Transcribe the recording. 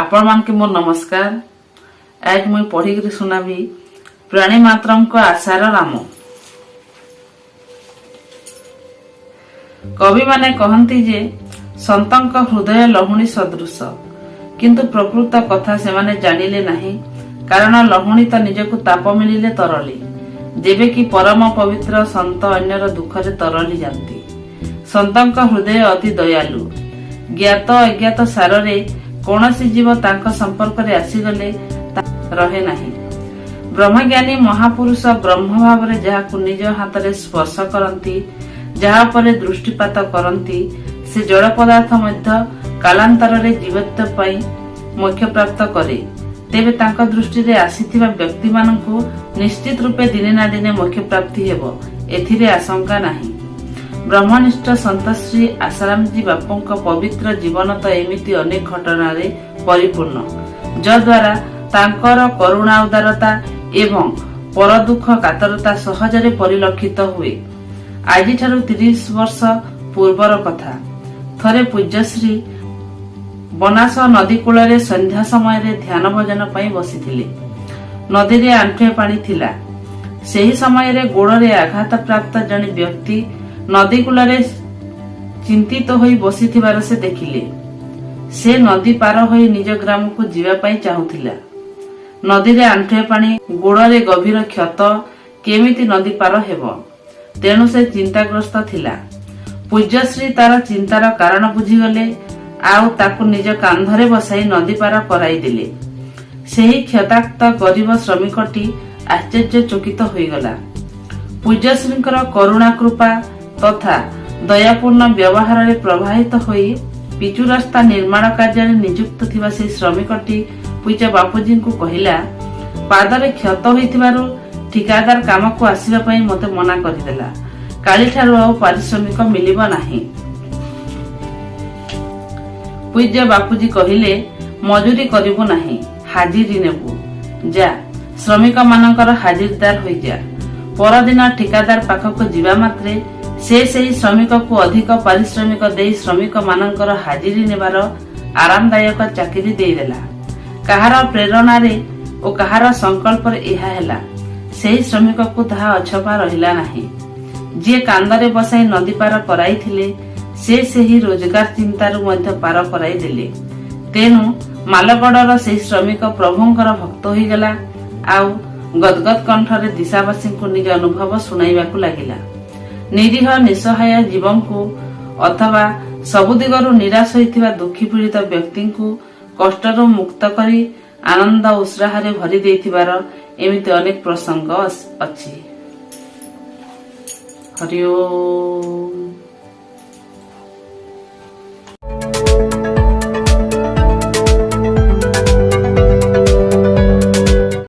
आपण मान के मोर नमस्कार। आज मुई पढ़ी सुनाबी प्राणी मात्रम को आशार राम। कवि माने कहती जे संतंक हृदय लहुणी सदृश, किंतु प्रकृत कथा से माने जानिले नहीं, कारण लहुणी तो निजकु ताप मिलिले तरली, जेबे कि परम पवित्र संत अन्यर दुखरे तरली जाती। संतंक हृदय अति दयालु, ज्ञात अज्ञात सारे कौनसी जीव तांका संपर्क रे आसीगले रहे नहीं। ब्रह्मज्ञानी महापुरुष ब्रह्म भाव रे जहाकु निज हाथ रे स्पर्श करती, जहा परे दृष्टिपात करती, से जड़ पदार्थ मध्य कालांतर रे जीवत्व पाई मोक्ष प्राप्त करे। तेबे तांका दृष्टि रे आसीथिबा व्यक्ति मानकु निश्चित रूपे दिने ना दिने मोक्ष प्राप्ति हेबो, एथिरे आशंका नहीं। ब्रह्मनिष्ठ संत श्री आसाराम जी बापूंक पवित्र जीवन तो एमिति अनेक घटना रे परिपूर्ण, जद्वारा तांकर करुणा उदारता एवं पर दुख कातरता सहजरे परिलक्षित हुए। आज 30 वर्ष पूर्वर कथा। थरे पूज्यश्री बनास नदी कूल संध्या समय रे ध्यान भजन पाई बसिथिले। नदी रे आंठुए पानी थिला। सेही समय रे गोड़ रे आघात प्राप्त जने व्यक्ति नदी कूल चिंतित होई बसिथिबार से देखिले। से नदी पार होई निज ग्राम को जीवा पाई चाहुथिला। नदी रे आंठुए पानी, गोड़ रे गभीर क्षत, केमिति नदी पार हेबो, तेणु से चिंताग्रस्त थिला। पूज्यश्री तार चिंतार कारण बुझीगले, आउ ताकु निज कांधरे बसाई नदी पार कराई देले। सेही क्षताक्त गरीब श्रमिकटी आश्चर्य चकित होईगला। पूज्यश्रींकर करुणा कृपा तथा दयापूर्ण व्यवहार रे प्रभावित होई पिचु रास्ता निर्माण कार्य नियुक्त थिबा से श्रमिकटी पूज्य बापूजी को कहिला, पादरे क्षत होइथिबारु ठिकादार काम को आसीबा पई मते मना करिदेला। काली ठारु आ पारिश्रमिक मिलिबा नाही। पूज्य बापूजी कहिले, मजूरी करिबो नाही, हाजिरी नेबु। जा श्रमिक मानकर हाजिरदार होई जा। परदिन ठिकादार पाखक जीवा मात्रे से सही श्रमिक को अधिक पारिश्रमिक दे श्रमिक मानकर हाजिरी नेबार आरामदायक चाकरी देदेला। कहार प्रेरणा रे ओ कहार संकल्प रे एहा हैला, सेही श्रमिक को ताहा अछपा रहिला नाही। जे कांदरे बसाई नदी पार कराई थिले, से सेही रोजगार चिंतारु मध्य पार कराई देले। तेनु मालगड़र सेही श्रमिक प्रभुंकर भक्त होई गला, आउ गदगद कंठरे दिशावासी को निज अनुभव सुनाइबाकु लागिला। निरीह निसहाय जीवन को अथवा सबु दिगरु निराश होइथिबा दुखी पीड़ित व्यक्ति को कष्टरु मुक्त करी आनंद उत्साह भरी देथिबार एमिति अनेक प्रसंग अछि। हरि ओम।